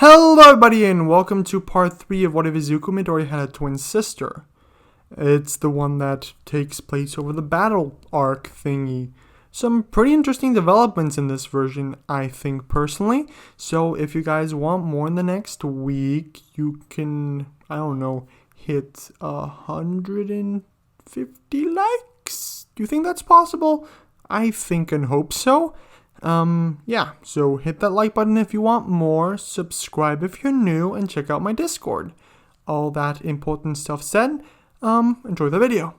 Hello everybody and welcome to part 3 of What If Izuku Midori Had a Twin Sister. It's the one that takes place over the battle arc thingy. Some pretty interesting developments in this version, I think personally. So if you guys want more in the next week, you can, hit 150 likes? Do you think that's possible? I think and hope so. So hit that like button if you want more, subscribe if you're new, and check out my Discord. All that important stuff said, enjoy the video.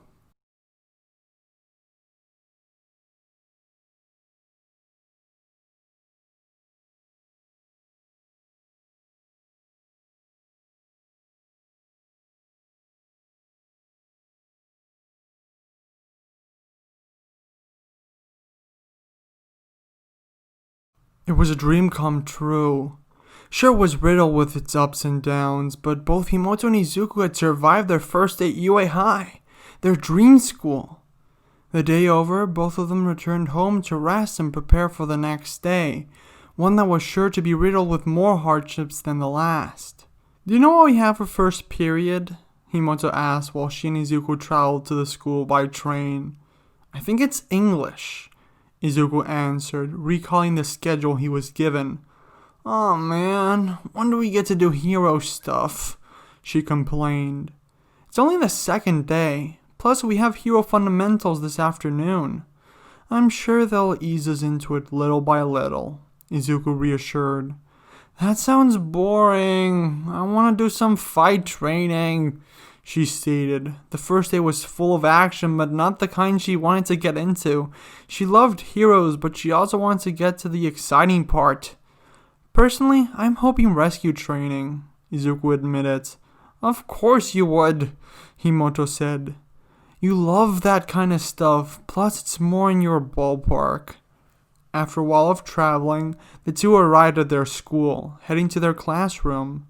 It was a dream come true. Sure, it was riddled with its ups and downs, but both Himoto and Izuku had survived their first day at UA High, their dream school. The day over, both of them returned home to rest and prepare for the next day, one that was sure to be riddled with more hardships than the last. "Do you know what we have for first period?" Himoto asked while she and Izuku traveled to the school by train. "I think it's English," Izuku answered, recalling the schedule he was given. "Oh man, when do we get to do hero stuff?" she complained. "It's only the second day, plus we have hero fundamentals this afternoon." "I'm sure they'll ease us into it little by little," Izuku reassured. "That sounds boring. I want to do some fight training," she stated. The first day was full of action, but not the kind she wanted to get into. She loved heroes, but she also wanted to get to the exciting part. "Personally, I'm hoping rescue training," Izuku admitted. "Of course you would," Himoto said. "You love that kind of stuff, plus it's more in your ballpark." After a while of traveling, the two arrived at their school, heading to their classroom.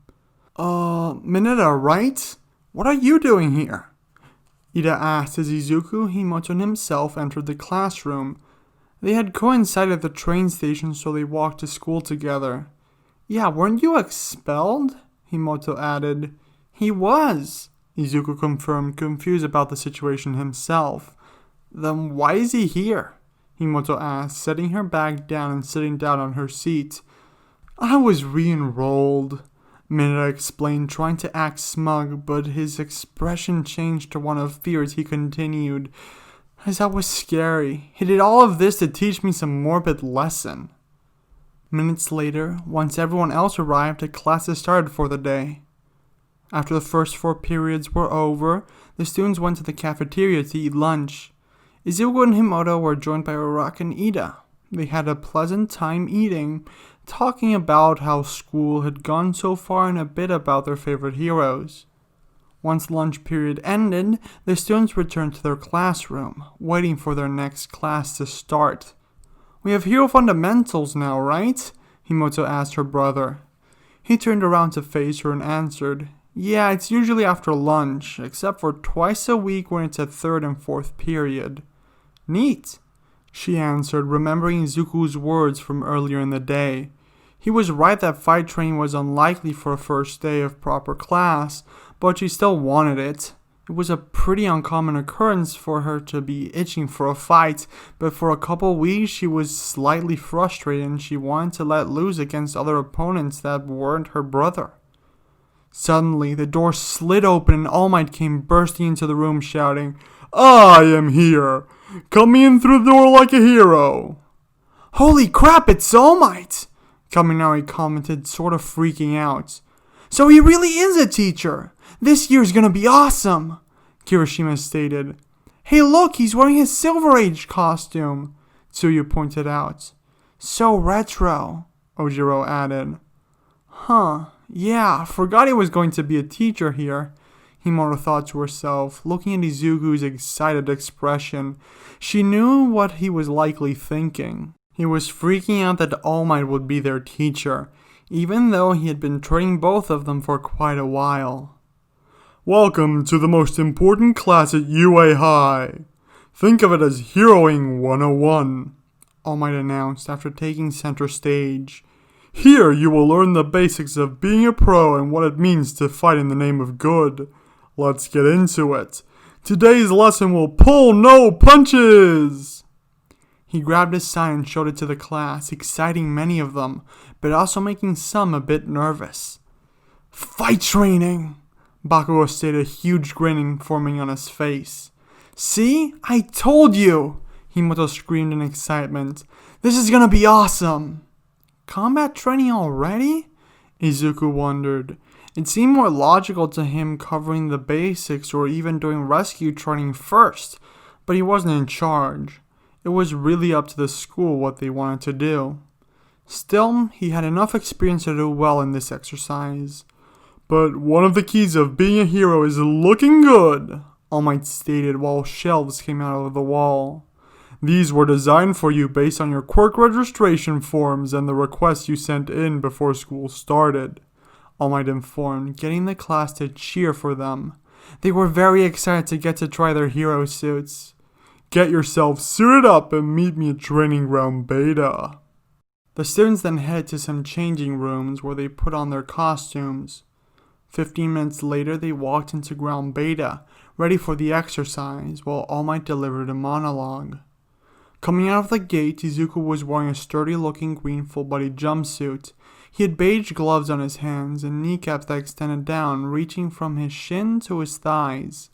Mineta, right? What are you doing here?" Ida asked as Izuku, Himoto, and himself entered the classroom. They had coincided at the train station, so they walked to school together. "Yeah, weren't you expelled?" Himoto added. "He was," Izuku confirmed, confused about the situation himself. "Then why is he here?" Himoto asked, setting her bag down and sitting down on her seat. "I was re-enrolled," Mineta explained, trying to act smug, but his expression changed to one of fear as he continued. "As that was scary. He did all of this to teach me some morbid lesson." Minutes later, once everyone else arrived, classes started for the day. After the first 4 periods were over, the students went to the cafeteria to eat lunch. Izuku and Himoto were joined by Uraraka and Ida. They had a pleasant time eating, talking about how school had gone so far and a bit about their favorite heroes. Once lunch period ended, the students returned to their classroom, waiting for their next class to start. "We have hero fundamentals now, right?" Himoto asked her brother. He turned around to face her and answered, "Yeah, it's usually after lunch, except for twice a week when it's at 3rd and 4th period." "Neat," she answered, remembering Izuku's words from earlier in the day. He was right that fight training was unlikely for a first day of proper class, but she still wanted it. It was a pretty uncommon occurrence for her to be itching for a fight, but for a couple weeks she was slightly frustrated and she wanted to let loose against other opponents that weren't her brother. Suddenly, the door slid open and All Might came bursting into the room shouting, "I am here! Come in through the door like a hero!" "Holy crap, it's All Might!" Kaminari commented, sort of freaking out. "So he really is a teacher! This year's gonna be awesome!" Kirishima stated. "Hey look, he's wearing his Silver Age costume," Tsuyu pointed out. "So retro," Ojiro added. "Huh, yeah, forgot he was going to be a teacher here," Himoto thought to herself, looking at Izuku's excited expression. She knew what he was likely thinking. He was freaking out that All Might would be their teacher, even though he had been training both of them for quite a while. "Welcome to the most important class at UA High. Think of it as Heroing 101, All Might announced after taking center stage. Here you will learn the basics of being a pro and what it means to fight in the name of good. Let's get into it. Today's lesson will pull no punches! He grabbed his sign and showed it to the class, exciting many of them, but also making some a bit nervous. Fight training! Bakugo stated, a huge grin forming on his face. See? I told you! Himoto screamed in excitement. This is gonna be awesome! Combat training already? Izuku wondered. It seemed more logical to him covering the basics or even doing rescue training first, but he wasn't in charge. It was really up to the school what they wanted to do. Still, he had enough experience to do well in this exercise. But one of the keys of being a hero is looking good, All Might stated while shelves came out of the wall. These were designed for you based on your quirk registration forms and the requests you sent in before school started, All Might informed, getting the class to cheer for them. They were very excited to get to try their hero suits. Get yourself suited up and meet me at Training Ground Beta. The students then headed to some changing rooms where they put on their costumes. 15 minutes later, they walked into Ground Beta, ready for the exercise, while All Might delivered a monologue. Coming out of the gate, Izuku was wearing a sturdy-looking green full-body jumpsuit. He had beige gloves on his hands and kneecaps that extended down, reaching from his shin to his thighs.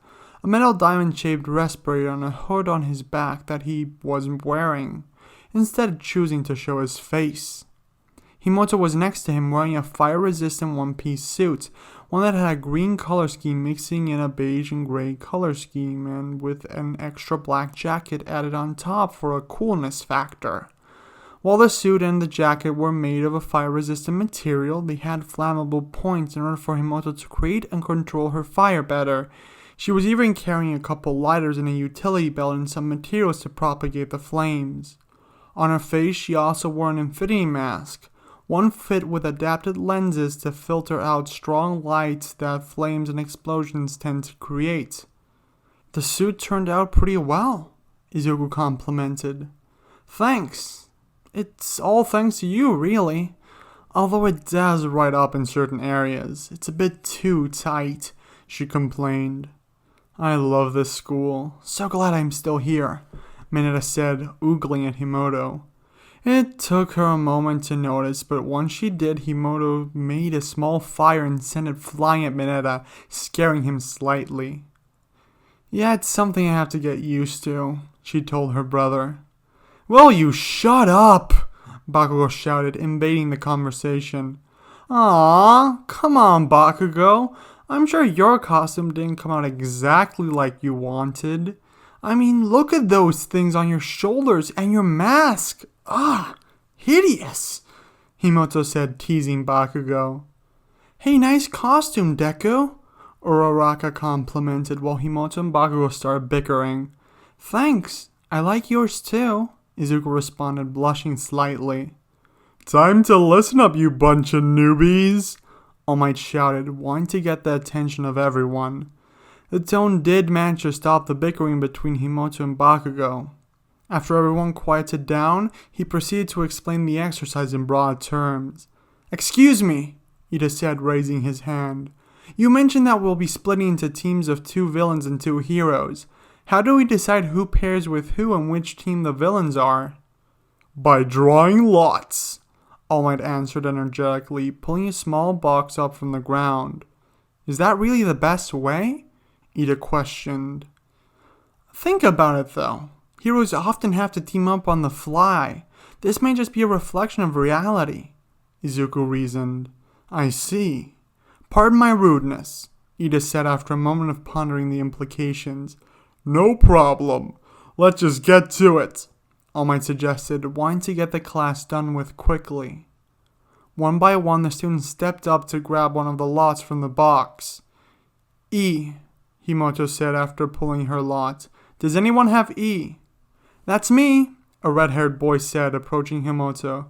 A metal diamond-shaped respirator on a hood on his back that he wasn't wearing, instead choosing to show his face. Himoto was next to him wearing a fire-resistant one-piece suit, one that had a green color scheme mixing in a beige and gray color scheme, and with an extra black jacket added on top for a coolness factor. While the suit and the jacket were made of a fire-resistant material, they had flammable points in order for Himoto to create and control her fire better. She was even carrying a couple lighters and a utility belt and some materials to propagate the flames. On her face, she also wore an infinity mask, one fit with adapted lenses to filter out strong lights that flames and explosions tend to create. The suit turned out pretty well, Izuku complimented. Thanks. It's all thanks to you, really. Although it does right up in certain areas. It's a bit too tight, she complained. I love this school. So glad I'm still here, Mineta said, oogling at Himoto. It took her a moment to notice, but once she did, Himoto made a small fire and sent it flying at Mineta, scaring him slightly. Yeah, it's something I have to get used to, she told her brother. Will you shut up? Bakugo shouted, invading the conversation. Aww, come on, Bakugo. I'm sure your costume didn't come out exactly like you wanted. I mean, look at those things on your shoulders and your mask. Ah, hideous, Himoto said, teasing Bakugo. Hey, nice costume, Deku, Uraraka complimented while Himoto and Bakugo started bickering. Thanks, I like yours too, Izuku responded, blushing slightly. Time to listen up, you bunch of newbies, All Might shouted, wanting to get the attention of everyone. The tone did manage to stop the bickering between Himoto and Bakugo. After everyone quieted down, he proceeded to explain the exercise in broad terms. Excuse me, Ida said, raising his hand. You mentioned that we'll be splitting into teams of 2 villains and 2 heroes. How do we decide who pairs with who and which team the villains are? By drawing lots, All Might answered energetically, pulling a small box up from the ground. Is that really the best way? Ida questioned. Think about it though. Heroes often have to team up on the fly. This may just be a reflection of reality, Izuku reasoned. I see. Pardon my rudeness, Ida said after a moment of pondering the implications. No problem. Let's just get to it, All Might suggested, wanting to get the class done with quickly. One by one, the students stepped up to grab one of the lots from the box. E, Himoto said after pulling her lot. Does anyone have E? That's me, a red-haired boy said, approaching Himoto.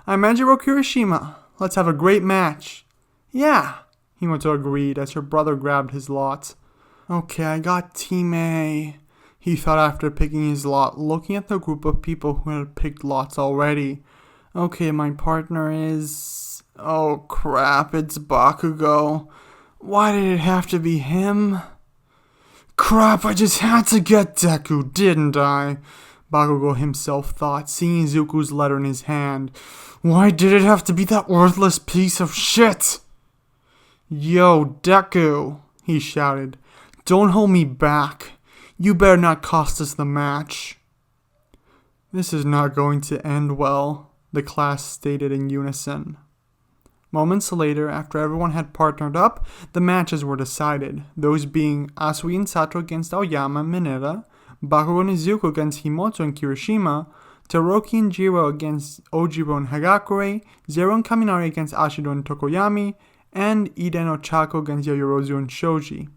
I'm Manjiro Kirishima. Let's have a great match. Yeah, Himoto agreed as her brother grabbed his lot. Okay, I got Team A, he thought after picking his lot, looking at the group of people who had picked lots already. Okay, my partner is... Oh crap, it's Bakugo. Why did it have to be him? Crap, I just had to get Deku, didn't I? Bakugo himself thought, seeing Izuku's letter in his hand. Why did it have to be that worthless piece of shit? Yo, Deku, he shouted. Don't hold me back. You better not cost us the match. This is not going to end well, the class stated in unison. Moments later, after everyone had partnered up, the matches were decided, those being Asui and Sato against Aoyama and Mineta, Bakugo and Izuku against Himoto and Kirishima, Toroki and Jiro against Ojiro and Hagakure, Zero and Kaminari against Ashido and Tokoyami, and Ida and Ochako against Yayorozu and Shoji.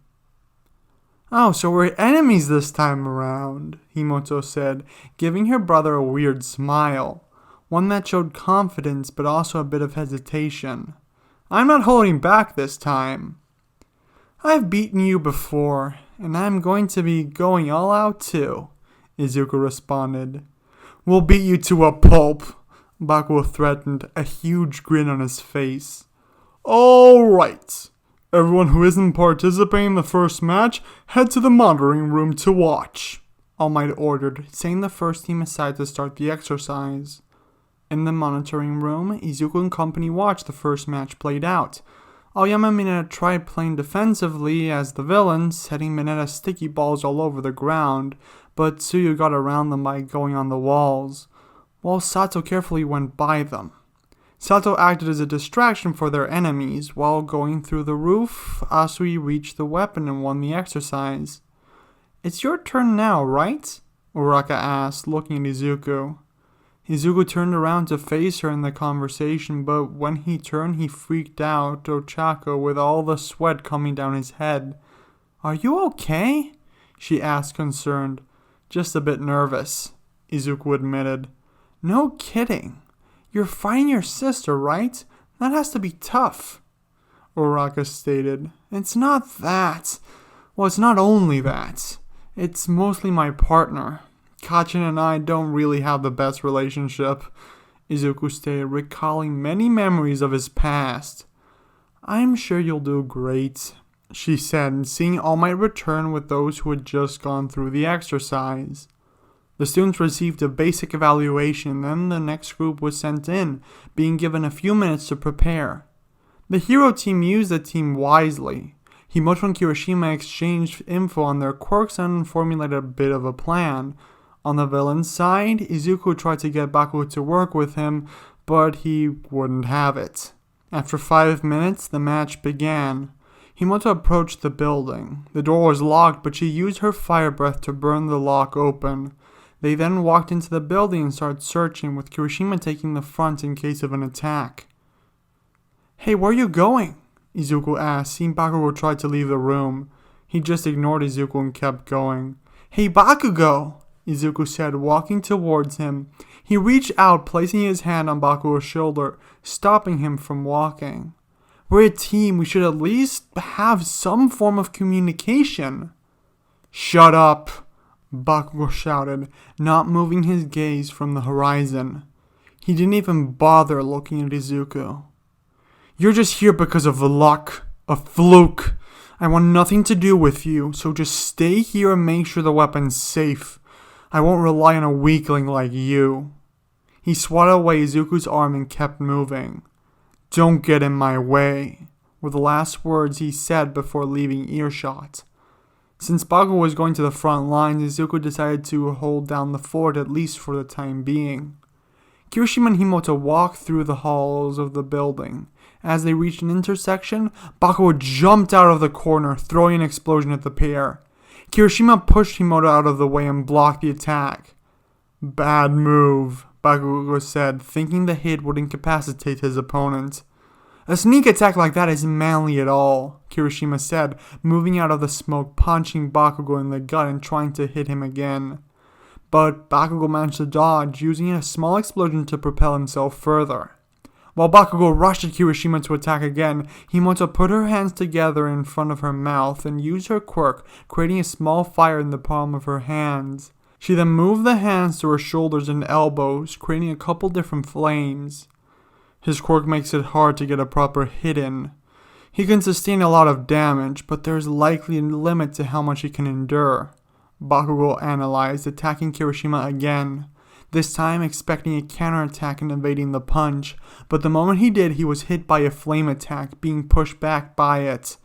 Oh, so we're enemies this time around, Himoto said, giving her brother a weird smile. One that showed confidence but also a bit of hesitation. I'm not holding back this time. I've beaten you before, and I'm going to be going all out too, Izuku responded. We'll beat you to a pulp, Bakugo threatened, a huge grin on his face. Alright, everyone who isn't participating in the first match, head to the monitoring room to watch, All Might ordered, setting the first team aside to start the exercise. In the monitoring room, Izuku and company watched the first match played out. Aoyama and Mineta tried playing defensively as the villains, setting Mineta sticky balls all over the ground, but Tsuyu got around them by going on the walls, while Sato carefully went by them. Sato acted as a distraction for their enemies. While going through the roof, Asui reached the weapon and won the exercise. It's your turn now, right? Uraka asked, looking at Izuku. Izuku turned around to face her in the conversation, but when he turned, he freaked out Ochako with all the sweat coming down his head. Are you okay? She asked, concerned. Just a bit nervous, Izuku admitted. No kidding. You're fighting your sister, right? That has to be tough, Uraka stated. It's not that. Well, it's not only that. It's mostly my partner. Kachin and I don't really have the best relationship, Izuku stated, recalling many memories of his past. I'm sure you'll do great, she said, seeing All Might return with those who had just gone through the exercise. The students received a basic evaluation, then the next group was sent in, being given a few minutes to prepare. The hero team used the team wisely. Himoto and Kirishima exchanged info on their quirks and formulated a bit of a plan. On the villain's side, Izuku tried to get Bakugo to work with him, but he wouldn't have it. After 5 minutes, the match began. Himoto approached the building. The door was locked, but she used her fire breath to burn the lock open. They then walked into the building and started searching, with Kirishima taking the front in case of an attack. Hey, where are you going? Izuku asked, seeing Bakugo try to leave the room. He just ignored Izuku and kept going. Hey, Bakugo! Izuku said, walking towards him. He reached out, placing his hand on Bakugo's shoulder, stopping him from walking. We're a team. We should at least have some form of communication. Shut up, Bakugo shouted, not moving his gaze from the horizon. He didn't even bother looking at Izuku. You're just here because of luck, a fluke. I want nothing to do with you, so just stay here and make sure the weapon's safe. I won't rely on a weakling like you. He swatted away Izuku's arm and kept moving. Don't get in my way, were the last words he said before leaving earshot. Since Bakugo was going to the front lines, Izuku decided to hold down the fort at least for the time being. Kirishima and Himoto walked through the halls of the building. As they reached an intersection, Bakugo jumped out of the corner, throwing an explosion at the pair. Kirishima pushed Himoto out of the way and blocked the attack. Bad move, Bakugo said, thinking the hit would incapacitate his opponent. A sneak attack like that isn't manly at all, Kirishima said, moving out of the smoke, punching Bakugo in the gut and trying to hit him again. But Bakugo managed to dodge, using a small explosion to propel himself further. While Bakugo rushed at Kirishima to attack again, Himoto put her hands together in front of her mouth and used her quirk, creating a small fire in the palm of her hands. She then moved the hands to her shoulders and elbows, creating a couple different flames. His quirk makes it hard to get a proper hit in. He can sustain a lot of damage, but there's likely a limit to how much he can endure. Bakugo analyzed, attacking Kirishima again, this time expecting a counterattack and evading the punch, but the moment he did, he was hit by a flame attack, being pushed back by it.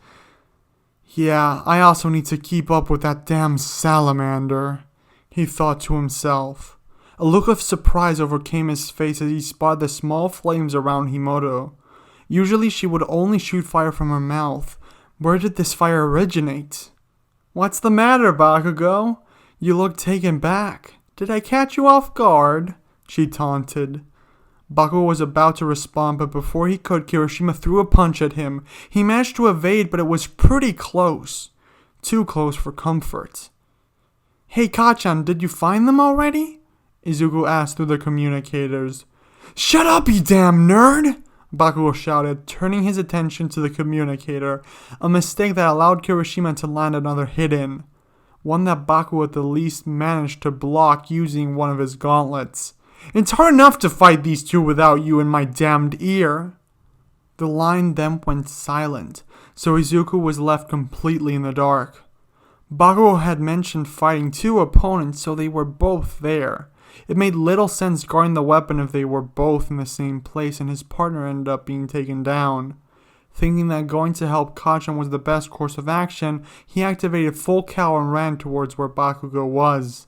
Yeah, I also need to keep up with that damn salamander, he thought to himself. A look of surprise overcame his face as he spotted the small flames around Himoto. Usually she would only shoot fire from her mouth. Where did this fire originate? What's the matter, Bakugo? You look taken back. Did I catch you off guard? She taunted. Bakugo was about to respond, but before he could, Kirishima threw a punch at him. He managed to evade, but it was pretty close. Too close for comfort. Hey Kachan, did you find them already? Izuku asked through the communicators. Shut up, you damn nerd! Bakugo shouted, turning his attention to the communicator, a mistake that allowed Kirishima to land another hit in. One that Bakugo at the least managed to block using one of his gauntlets. It's hard enough to fight these two without you in my damned ear. The line then went silent, so Izuku was left completely in the dark. Bakugo had mentioned fighting two opponents, so they were both there. It made little sense guarding the weapon if they were both in the same place and his partner ended up being taken down. Thinking that going to help Kachan was the best course of action, he activated full cow and ran towards where Bakugo was.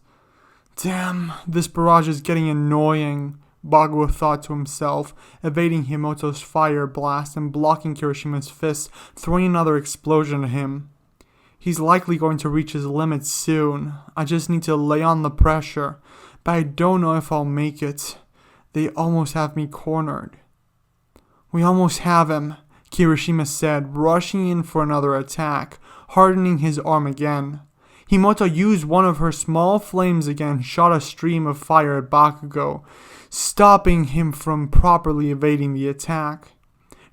Damn, this barrage is getting annoying, Bakugo thought to himself, evading Himoto's fire blast and blocking Kirishima's fist, throwing another explosion at him. He's likely going to reach his limits soon. I just need to lay on the pressure. But I don't know if I'll make it. They almost have me cornered. We almost have him, Kirishima said, rushing in for another attack, hardening his arm again. Himoto used one of her small flames again, shot a stream of fire at Bakugo, stopping him from properly evading the attack.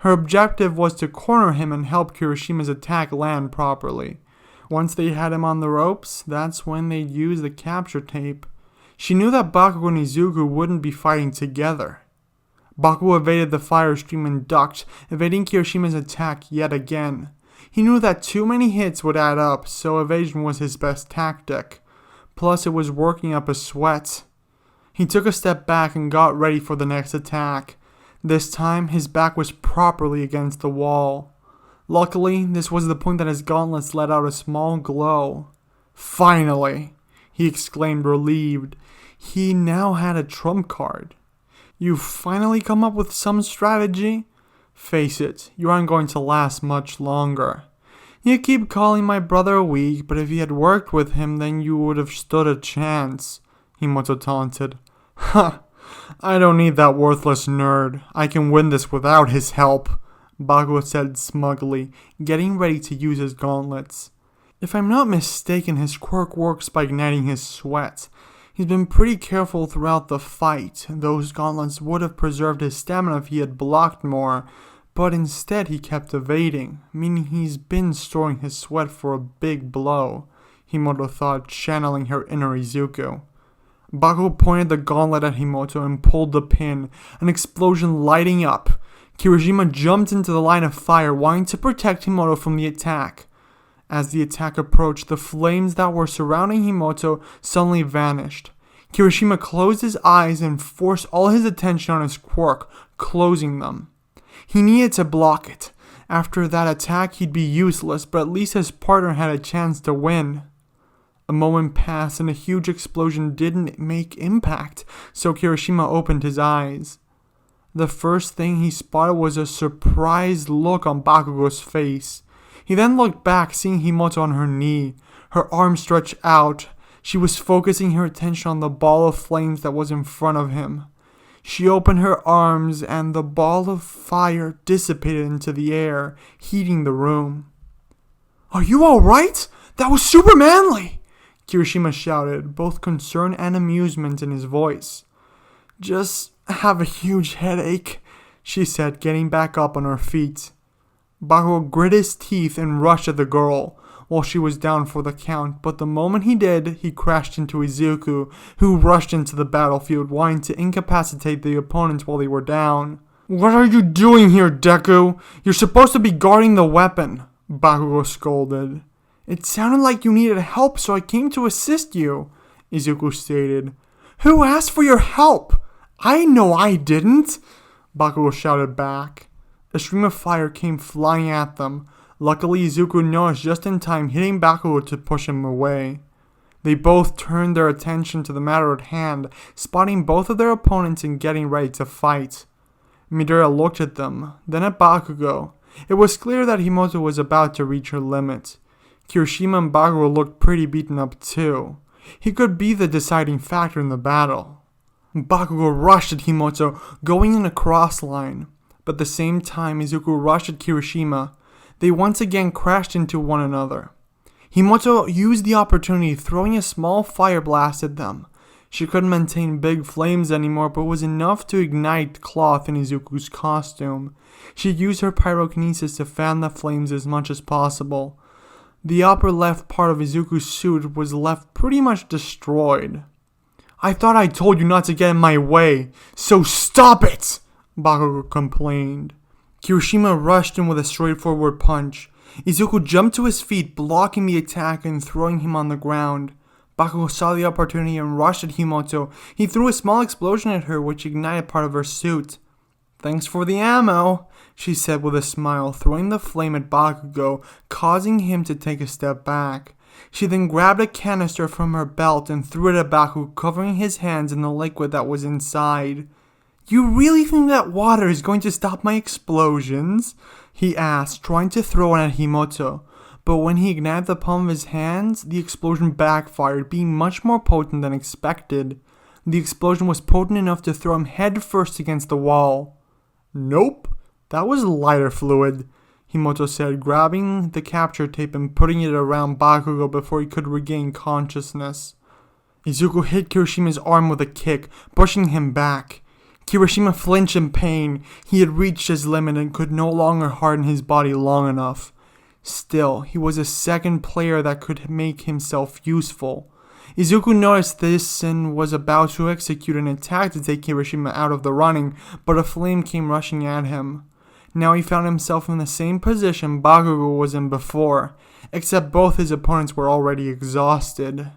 Her objective was to corner him and help Kirishima's attack land properly. Once they had him on the ropes, that's when they'd use the capture tape. She knew that Bakugo and Izuku wouldn't be fighting together. Bakugo evaded the fire stream and ducked, evading Kirishima's attack yet again. He knew that too many hits would add up, so evasion was his best tactic. Plus, it was working up a sweat. He took a step back and got ready for the next attack. This time, his back was properly against the wall. Luckily, this was the point that his gauntlets let out a small glow. Finally! He exclaimed, relieved. He now had a trump card. You've finally come up with some strategy? Face it, you aren't going to last much longer. You keep calling my brother weak, but if you had worked with him, then you would have stood a chance, Himoto taunted. Ha! I don't need that worthless nerd. I can win this without his help, Bakugo said smugly, getting ready to use his gauntlets. If I'm not mistaken, his quirk works by igniting his sweat. He's been pretty careful throughout the fight. Those gauntlets would have preserved his stamina if he had blocked more, but instead he kept evading, meaning he's been storing his sweat for a big blow, Himoto thought, channeling her inner Izuku. Bakugo pointed the gauntlet at Himoto and pulled the pin, an explosion lighting up. Kirishima jumped into the line of fire, wanting to protect Himoto from the attack. As the attack approached, the flames that were surrounding Himoto suddenly vanished. Kirishima closed his eyes and forced all his attention on his quirk, closing them. He needed to block it. After that attack, he'd be useless, but at least his partner had a chance to win. A moment passed and a huge explosion didn't make impact, so Kirishima opened his eyes. The first thing he spotted was a surprised look on Bakugo's face. He then looked back, seeing Himoto on her knee, her arms stretched out. She was focusing her attention on the ball of flames that was in front of him. She opened her arms and the ball of fire dissipated into the air, heating the room. Are you alright? That was super manly! Kirishima shouted, both concern and amusement in his voice. Just have a huge headache, she said, getting back up on her feet. Bakugo grit his teeth and rushed at the girl. while she was down for the count, but the moment he did, he crashed into Izuku, who rushed into the battlefield, wanting to incapacitate the opponents while they were down. "What are you doing here, Deku? You're supposed to be guarding the weapon," Bakugo scolded. "It sounded like you needed help, so I came to assist you," Izuku stated. "Who asked for your help? I know I didn't," Bakugo shouted back. A stream of fire came flying at them. Luckily, Izuku noticed just in time, hitting Bakugo to push him away. They both turned their attention to the matter at hand, spotting both of their opponents and getting ready to fight. Midoriya looked at them, then at Bakugo. It was clear that Himoto was about to reach her limit. Kirishima and Bakugo looked pretty beaten up too. He could be the deciding factor in the battle. Bakugo rushed at Himoto, going in a cross line. But at the same time, Izuku rushed at Kirishima. They once again crashed into one another. Himoto used the opportunity, throwing a small fire blast at them. She couldn't maintain big flames anymore, but was enough to ignite cloth in Izuku's costume. She used her pyrokinesis to fan the flames as much as possible. The upper left part of Izuku's suit was left pretty much destroyed. "I thought I told you not to get in my way, so stop it!" Bakugo complained. Kirishima rushed in with a straightforward punch. Izuku jumped to his feet, blocking the attack and throwing him on the ground. Bakugo saw the opportunity and rushed at Himoto. He threw a small explosion at her, which ignited part of her suit. "Thanks for the ammo," she said with a smile, throwing the flame at Bakugo, causing him to take a step back. She then grabbed a canister from her belt and threw it at Bakugo, covering his hands in the liquid that was inside. "You really think that water is going to stop my explosions?" he asked, trying to throw one at Himoto. But when he ignited the palm of his hands, the explosion backfired, being much more potent than expected. The explosion was potent enough to throw him head first against the wall. "Nope, that was lighter fluid," Himoto said, grabbing the capture tape and putting it around Bakugo before he could regain consciousness. Izuku hit Kirishima's arm with a kick, pushing him back. Kirishima flinched in pain. He had reached his limit and could no longer harden his body long enough. Still, he was a second player that could make himself useful. Izuku noticed this and was about to execute an attack to take Kirishima out of the running, but a flame came rushing at him. Now he found himself in the same position Bakugo was in before, except both his opponents were already exhausted.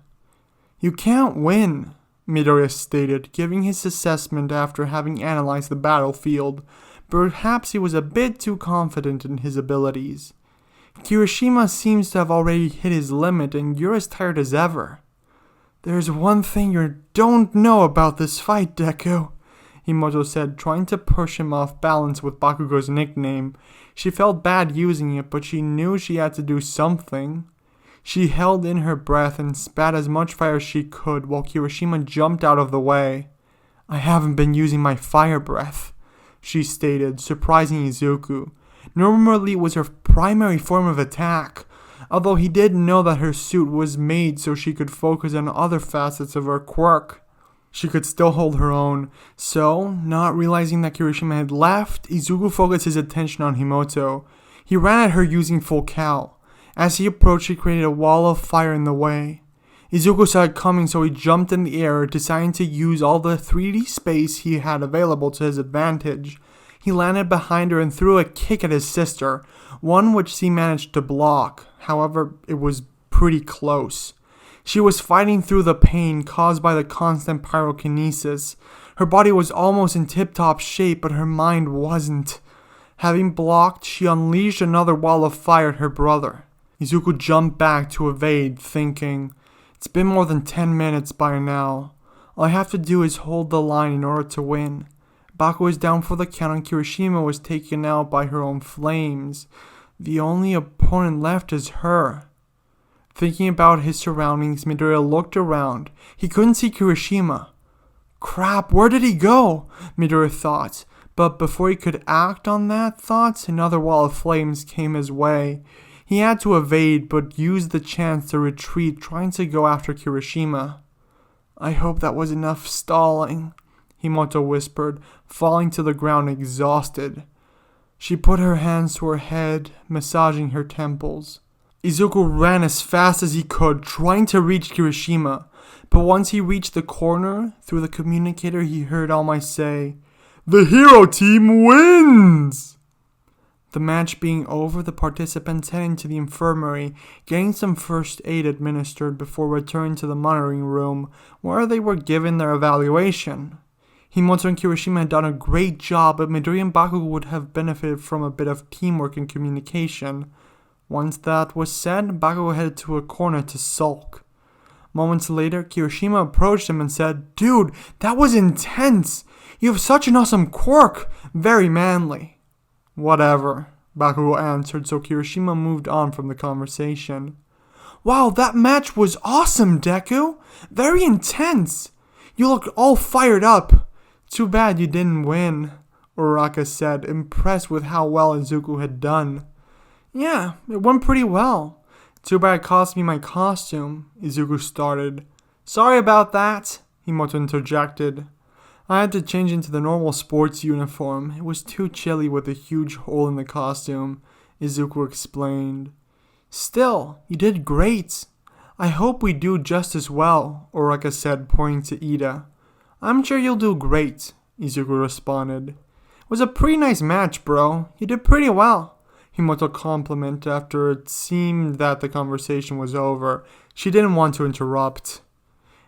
"You can't win," Midoriya stated, giving his assessment after having analyzed the battlefield. Perhaps he was a bit too confident in his abilities. "Kirishima seems to have already hit his limit and you're as tired as ever." "There's one thing you don't know about this fight, Deku," Himoto said, trying to push him off balance with Bakugo's nickname. She felt bad using it, but she knew she had to do something. She held in her breath and spat as much fire as she could while Kirishima jumped out of the way. "I haven't been using my fire breath," she stated, surprising Izuku. Normally it was her primary form of attack, although he did know that her suit was made so she could focus on other facets of her quirk. She could still hold her own, so, not realizing that Kirishima had left, Izuku focused his attention on Himoto. He ran at her using full cow. As he approached, he created a wall of fire in the way. Izuku saw it coming, so he jumped in the air, deciding to use all the 3D space he had available to his advantage. He landed behind her and threw a kick at his sister, one which she managed to block. However, it was pretty close. She was fighting through the pain caused by the constant pyrokinesis. Her body was almost in tip-top shape, but her mind wasn't. Having blocked, she unleashed another wall of fire at her brother. Izuku jumped back to evade, thinking, "It's been more than 10 minutes by now. All I have to do is hold the line in order to win." Bakugo was down for the count and Kirishima was taken out by her own flames. The only opponent left is her. Thinking about his surroundings, Midoriya looked around. He couldn't see Kirishima. "Crap, where did he go?" Midoriya thought. But before he could act on that thought, another wall of flames came his way. He had to evade, but used the chance to retreat, trying to go after Kirishima. "I hope that was enough stalling," Himoto whispered, falling to the ground exhausted. She put her hands to her head, massaging her temples. Izuku ran as fast as he could, trying to reach Kirishima, but once he reached the corner, through the communicator he heard All Might say, "The hero team wins!" The match being over, the participants heading to the infirmary, getting some first aid administered before returning to the monitoring room, where they were given their evaluation. Himoto and Kirishima had done a great job, but Midoriya and Bakugo would have benefited from a bit of teamwork and communication. Once that was said, Bakugo headed to a corner to sulk. Moments later, Kirishima approached him and said, "Dude, that was intense! You have such an awesome quirk! Very manly." "Whatever," Bakugo answered, so Kirishima moved on from the conversation. "Wow, that match was awesome, Deku! Very intense! You looked all fired up. Too bad you didn't win," Uraraka said, impressed with how well Izuku had done. "Yeah, it went pretty well. Too bad it cost me my costume," Izuku started. "Sorry about that," Himoto interjected. "I had to change into the normal sports uniform. It was too chilly with a huge hole in the costume," Izuku explained. "Still, you did great. I hope we do just as well," Uraraka said, pointing to Ida. "I'm sure you'll do great," Izuku responded. "It was a pretty nice match, bro. You did pretty well," Himoto complimented after it seemed that the conversation was over. She didn't want to interrupt.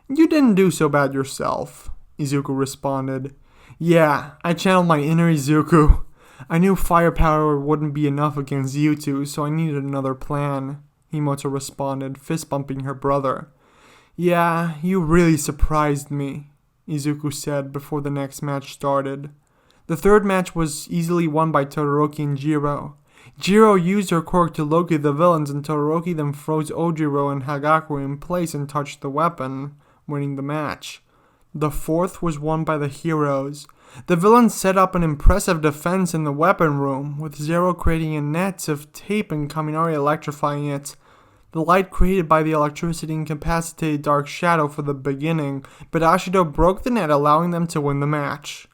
"You didn't do so bad yourself," Izuku responded. "Yeah, I channeled my inner Izuku. I knew firepower wouldn't be enough against you two, so I needed another plan," Himoto responded, fist-bumping her brother. "Yeah, you really surprised me," Izuku said before the next match started. The third match was easily won by Todoroki and Jiro. Jiro used her quirk to locate the villains, and Todoroki then froze Ojiro and Hagaku in place and touched the weapon, winning the match. The fourth was won by the heroes. The villains set up an impressive defense in the weapon room, with Zero creating a net of tape and Kaminari electrifying it. The light created by the electricity incapacitated Dark Shadow for the beginning, but Ashido broke the net, allowing them to win the match.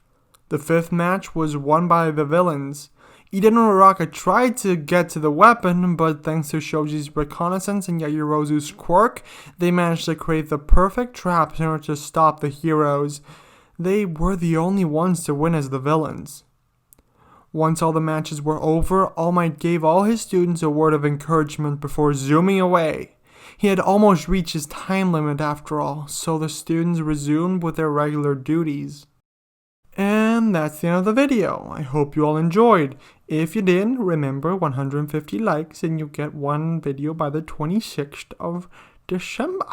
The fifth match was won by the villains. Ida and Uraraka tried to get to the weapon, but thanks to Shoji's reconnaissance and Yajirozu's quirk, they managed to create the perfect trap in order to stop the heroes. They were the only ones to win as the villains. Once all the matches were over, All Might gave all his students a word of encouragement before zooming away. He had almost reached his time limit after all, so the students resumed with their regular duties. And that's the end of the video. I hope you all enjoyed. If you did, remember 150 likes and you get one video by the 26th of December.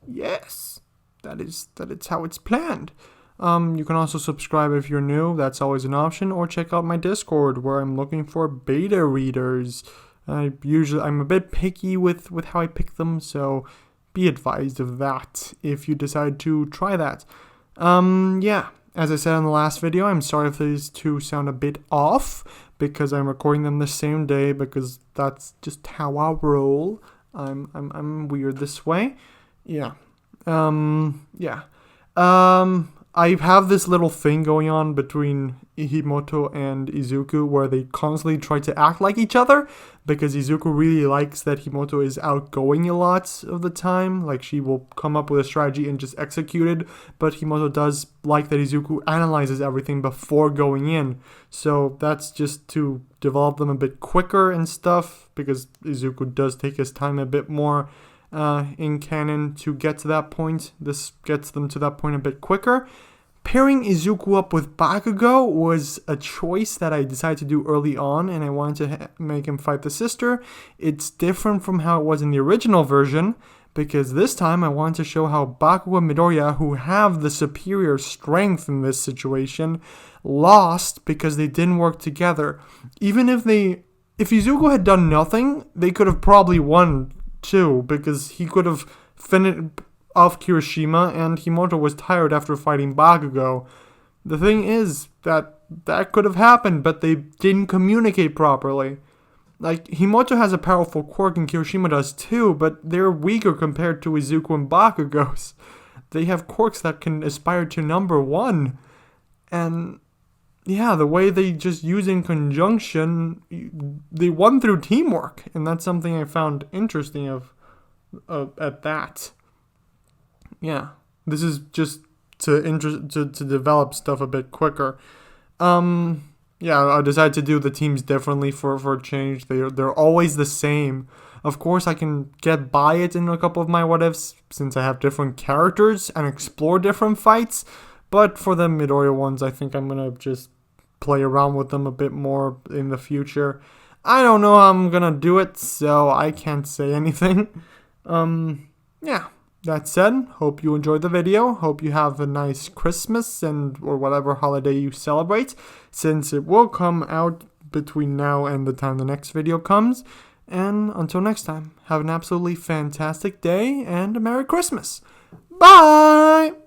Yes, that is how it's planned. You can also subscribe if you're new. That's always an option. Or check out my Discord where I'm looking for beta readers. I'm a bit picky with how I pick them, so be advised of that if you decide to try that. Yeah. As I said in the last video, I'm sorry if these two sound a bit off, because I'm recording them the same day, because that's just how I roll. I'm weird this way. Yeah. I have this little thing going on between Himoto and Izuku where they constantly try to act like each other, because Izuku really likes that Himoto is outgoing a lot of the time. Like, she will come up with a strategy and just execute it, but Himoto does like that Izuku analyzes everything before going in. So that's just to develop them a bit quicker and stuff, because Izuku does take his time a bit more in canon to get to that point. This gets them to that point a bit quicker. Pairing Izuku up with Bakugo was a choice that I decided to do early on, and I wanted to make him fight the sister. It's different from how it was in the original version, because this time I wanted to show how Bakugo and Midoriya, who have the superior strength in this situation, lost because they didn't work together. Even if Izuku had done nothing, they could have probably won too, because he could have finished off Kirishima, and Himoto was tired after fighting Bakugo. The thing is that could have happened, but they didn't communicate properly. Like, Himoto has a powerful quirk and Kirishima does too, but they're weaker compared to Izuku and Bakugo's. They have quirks that can aspire to number 1. And yeah, the way they just use in conjunction, they won through teamwork, and that's something I found interesting at that. Yeah, this is just to develop stuff a bit quicker. Yeah, I decided to do the teams differently for a change. They're always the same. Of course, I can get by it in a couple of my what ifs since I have different characters and explore different fights. But for the Midoriya ones, I think I'm gonna just play around with them a bit more in the future. I don't know how I'm gonna do it, so I can't say anything. Yeah. That said, hope you enjoyed the video. Hope you have a nice Christmas or whatever holiday you celebrate, since it will come out between now and the time the next video comes. And until next time, have an absolutely fantastic day and a Merry Christmas. Bye!